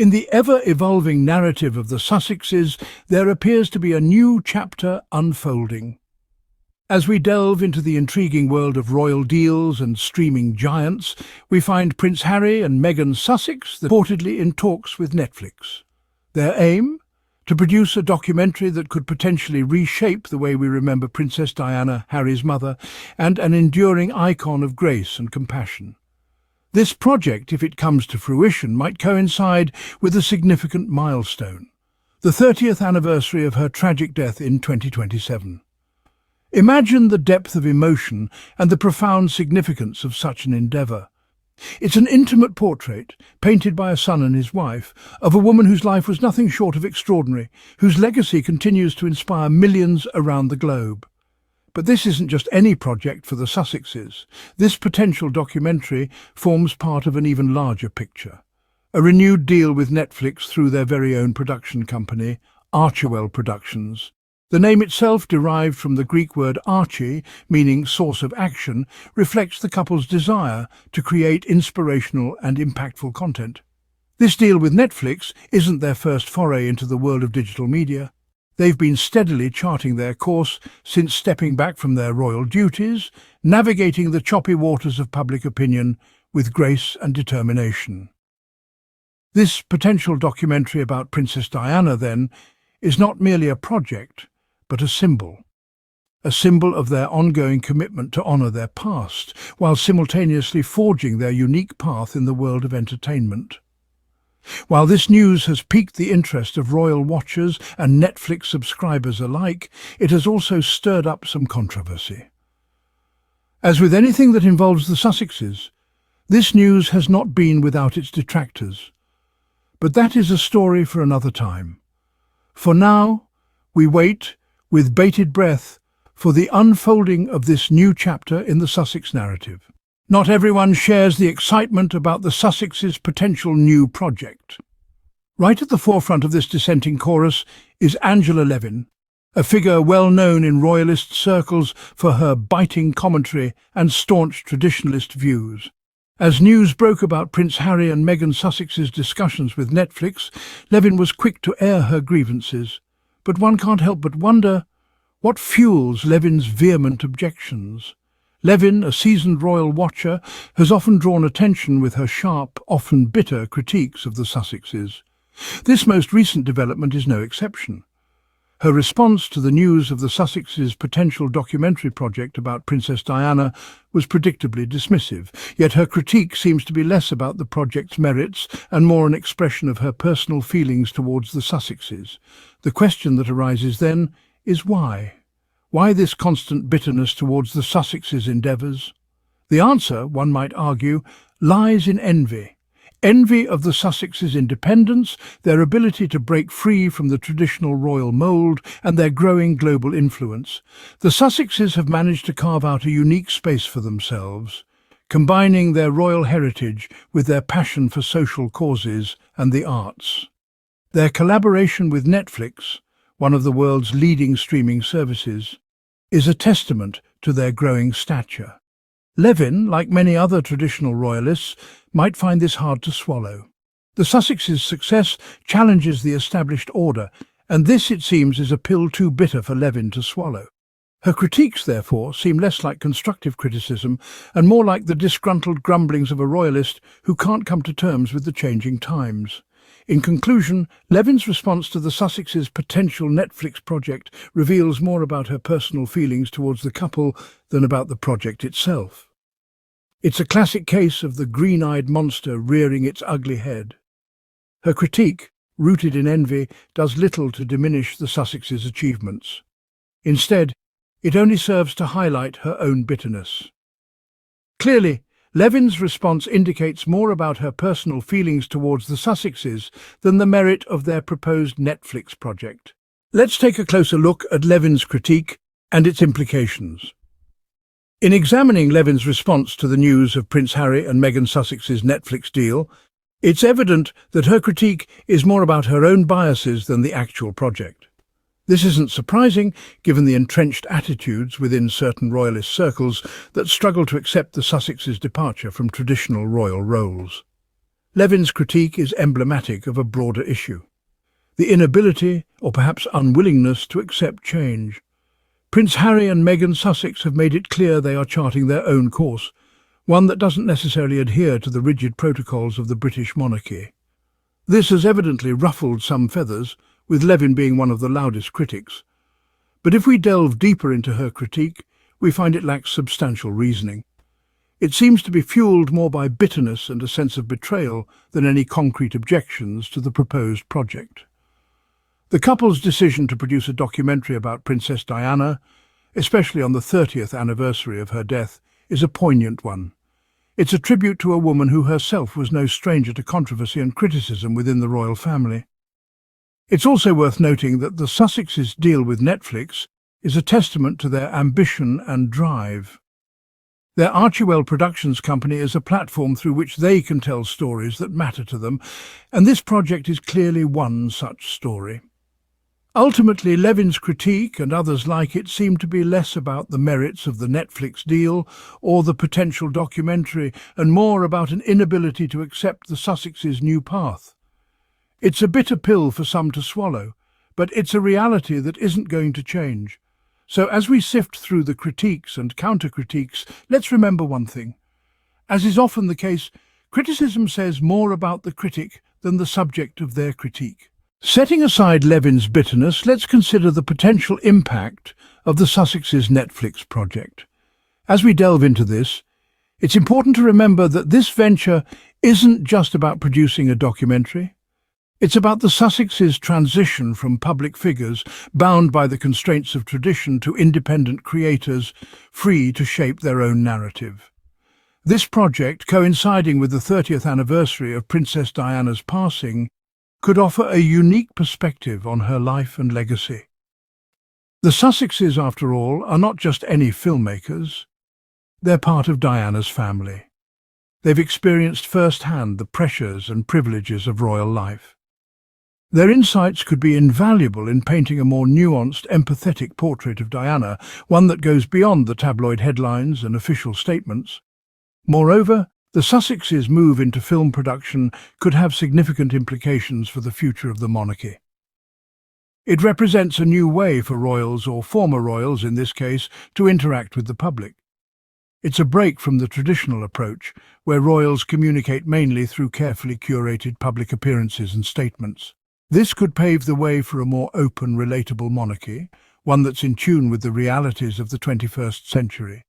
In the ever-evolving narrative of the Sussexes, there appears to be a new chapter unfolding. As we delve into the intriguing world of royal deals and streaming giants, we find Prince Harry and Meghan Sussex reportedly in talks with Netflix. Their aim? To produce a documentary that could potentially reshape the way we remember Princess Diana, Harry's mother, and an enduring icon of grace and compassion. This project, if it comes to fruition, might coincide with a significant milestone, the 30th anniversary of her tragic death in 2027. Imagine the depth of emotion and the profound significance of such an endeavour. It's an intimate portrait, painted by a son and his wife, of a woman whose life was nothing short of extraordinary, whose legacy continues to inspire millions around the globe. But this isn't just any project for the Sussexes. This potential documentary forms part of an even larger picture. A renewed deal with Netflix through their very own production company, Archewell Productions. The name itself, derived from the Greek word archi, meaning source of action, reflects the couple's desire to create inspirational and impactful content. This deal with Netflix isn't their first foray into the world of digital media. They've been steadily charting their course since stepping back from their royal duties, navigating the choppy waters of public opinion with grace and determination. This potential documentary about Princess Diana, then, is not merely a project, but a symbol of their ongoing commitment to honour their past, while simultaneously forging their unique path in the world of entertainment. While this news has piqued the interest of royal watchers and Netflix subscribers alike, it has also stirred up some controversy. As with anything that involves the Sussexes, this news has not been without its detractors. But that is a story for another time. For now, we wait, with bated breath, for the unfolding of this new chapter in the Sussex narrative. Not everyone shares the excitement about the Sussexes' potential new project. Right at the forefront of this dissenting chorus is Angela Levin, a figure well known in royalist circles for her biting commentary and staunch traditionalist views. As news broke about Prince Harry and Meghan Sussex's discussions with Netflix, Levin was quick to air her grievances. But one can't help but wonder what fuels Levin's vehement objections. Levin, a seasoned royal watcher, has often drawn attention with her sharp, often bitter critiques of the Sussexes. This most recent development is no exception. Her response to the news of the Sussexes' potential documentary project about Princess Diana was predictably dismissive, yet her critique seems to be less about the project's merits and more an expression of her personal feelings towards the Sussexes. The question that arises then is why? Why this constant bitterness towards the Sussexes' endeavours? The answer, one might argue, lies in envy. Envy of the Sussexes' independence, their ability to break free from the traditional royal mould, and their growing global influence. The Sussexes have managed to carve out a unique space for themselves, combining their royal heritage with their passion for social causes and the arts. Their collaboration with Netflix, one of the world's leading streaming services, is a testament to their growing stature. Levin, like many other traditional royalists, might find this hard to swallow. The Sussexes' success challenges the established order, and this, it seems, is a pill too bitter for Levin to swallow. Her critiques, therefore, seem less like constructive criticism and more like the disgruntled grumblings of a royalist who can't come to terms with the changing times. In conclusion, Levin's response to the Sussexes' potential Netflix project reveals more about her personal feelings towards the couple than about the project itself. It's a classic case of the green-eyed monster rearing its ugly head. Her critique, rooted in envy, does little to diminish the Sussexes' achievements. Instead, it only serves to highlight her own bitterness. Clearly, Levin's response indicates more about her personal feelings towards the Sussexes than the merit of their proposed Netflix project. Let's take a closer look at Levin's critique and its implications. In examining Levin's response to the news of Prince Harry and Meghan Sussex's Netflix deal, it's evident that her critique is more about her own biases than the actual project. This isn't surprising, given the entrenched attitudes within certain royalist circles that struggle to accept the Sussexes' departure from traditional royal roles. Levin's critique is emblematic of a broader issue: the inability, or perhaps unwillingness, to accept change. Prince Harry and Meghan Sussex have made it clear they are charting their own course, one that doesn't necessarily adhere to the rigid protocols of the British monarchy. This has evidently ruffled some feathers, with Levin being one of the loudest critics. But if we delve deeper into her critique, we find it lacks substantial reasoning. It seems to be fueled more by bitterness and a sense of betrayal than any concrete objections to the proposed project. The couple's decision to produce a documentary about Princess Diana, especially on the 30th anniversary of her death, is a poignant one. It's a tribute to a woman who herself was no stranger to controversy and criticism within the royal family. It's also worth noting that the Sussexes' deal with Netflix is a testament to their ambition and drive. Their Archewell Productions company is a platform through which they can tell stories that matter to them, and this project is clearly one such story. Ultimately, Levin's critique and others like it seem to be less about the merits of the Netflix deal or the potential documentary, and more about an inability to accept the Sussexes' new path. It's a bitter pill for some to swallow, but it's a reality that isn't going to change. So as we sift through the critiques and counter-critiques, let's remember one thing. As is often the case, criticism says more about the critic than the subject of their critique. Setting aside Levin's bitterness, let's consider the potential impact of the Sussexes' Netflix project. As we delve into this, it's important to remember that this venture isn't just about producing a documentary. It's about the Sussexes' transition from public figures bound by the constraints of tradition to independent creators free to shape their own narrative. This project, coinciding with the 30th anniversary of Princess Diana's passing, could offer a unique perspective on her life and legacy. The Sussexes, after all, are not just any filmmakers. They're part of Diana's family. They've experienced firsthand the pressures and privileges of royal life. Their insights could be invaluable in painting a more nuanced, empathetic portrait of Diana, one that goes beyond the tabloid headlines and official statements. Moreover, the Sussexes' move into film production could have significant implications for the future of the monarchy. It represents a new way for royals, or former royals in this case, to interact with the public. It's a break from the traditional approach, where royals communicate mainly through carefully curated public appearances and statements. This could pave the way for a more open, relatable monarchy, one that's in tune with the realities of the 21st century.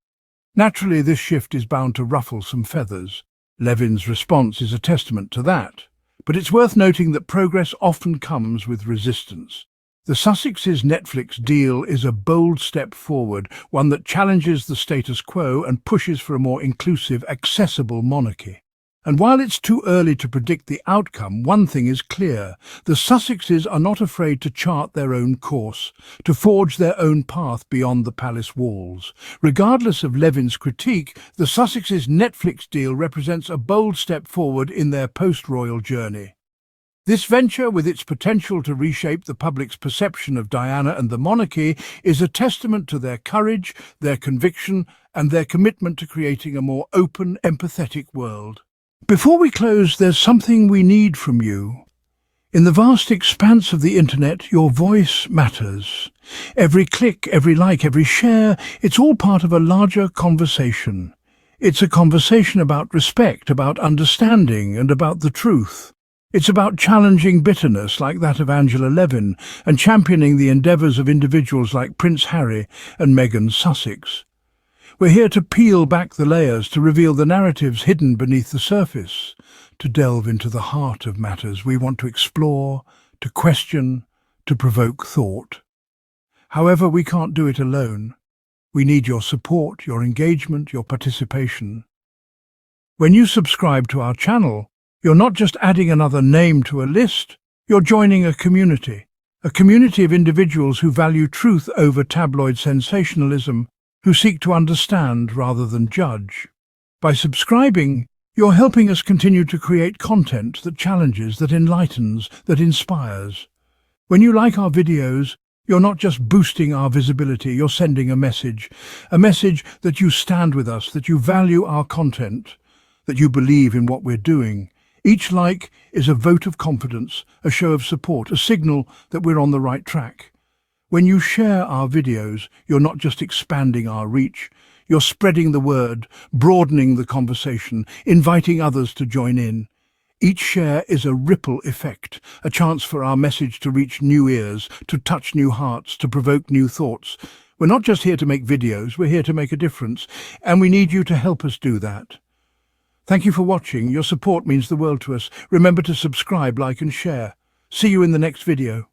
Naturally, this shift is bound to ruffle some feathers. Levin's response is a testament to that. But it's worth noting that progress often comes with resistance. The Sussexes' Netflix deal is a bold step forward, one that challenges the status quo and pushes for a more inclusive, accessible monarchy. And while it's too early to predict the outcome, one thing is clear: the Sussexes are not afraid to chart their own course, to forge their own path beyond the palace walls. Regardless of Levin's critique, the Sussexes' Netflix deal represents a bold step forward in their post-royal journey. This venture, with its potential to reshape the public's perception of Diana and the monarchy, is a testament to their courage, their conviction, and their commitment to creating a more open, empathetic world. Before we close, there's something we need from you. In the vast expanse of the internet, your voice matters. Every click, every like, every share, it's all part of a larger conversation. It's a conversation about respect, about understanding, and about the truth. It's about challenging bitterness like that of Angela Levin and championing the endeavours of individuals like Prince Harry and Meghan Sussex. We're here to peel back the layers, to reveal the narratives hidden beneath the surface, to delve into the heart of matters we want to explore, to question, to provoke thought. However, we can't do it alone. We need your support, your engagement, your participation. When you subscribe to our channel, you're not just adding another name to a list, you're joining a community of individuals who value truth over tabloid sensationalism, who seek to understand rather than judge. By subscribing, you're helping us continue to create content that challenges, that enlightens, that inspires. When you like our videos, you're not just boosting our visibility, you're sending a message that you stand with us, that you value our content, that you believe in what we're doing. Each like is a vote of confidence, a show of support, a signal that we're on the right track. When you share our videos, you're not just expanding our reach, you're spreading the word, broadening the conversation, inviting others to join in. Each share is a ripple effect, a chance for our message to reach new ears, to touch new hearts, to provoke new thoughts. We're not just here to make videos, we're here to make a difference, and we need you to help us do that. Thank you for watching. Your support means the world to us. Remember to subscribe, like and share. See you in the next video.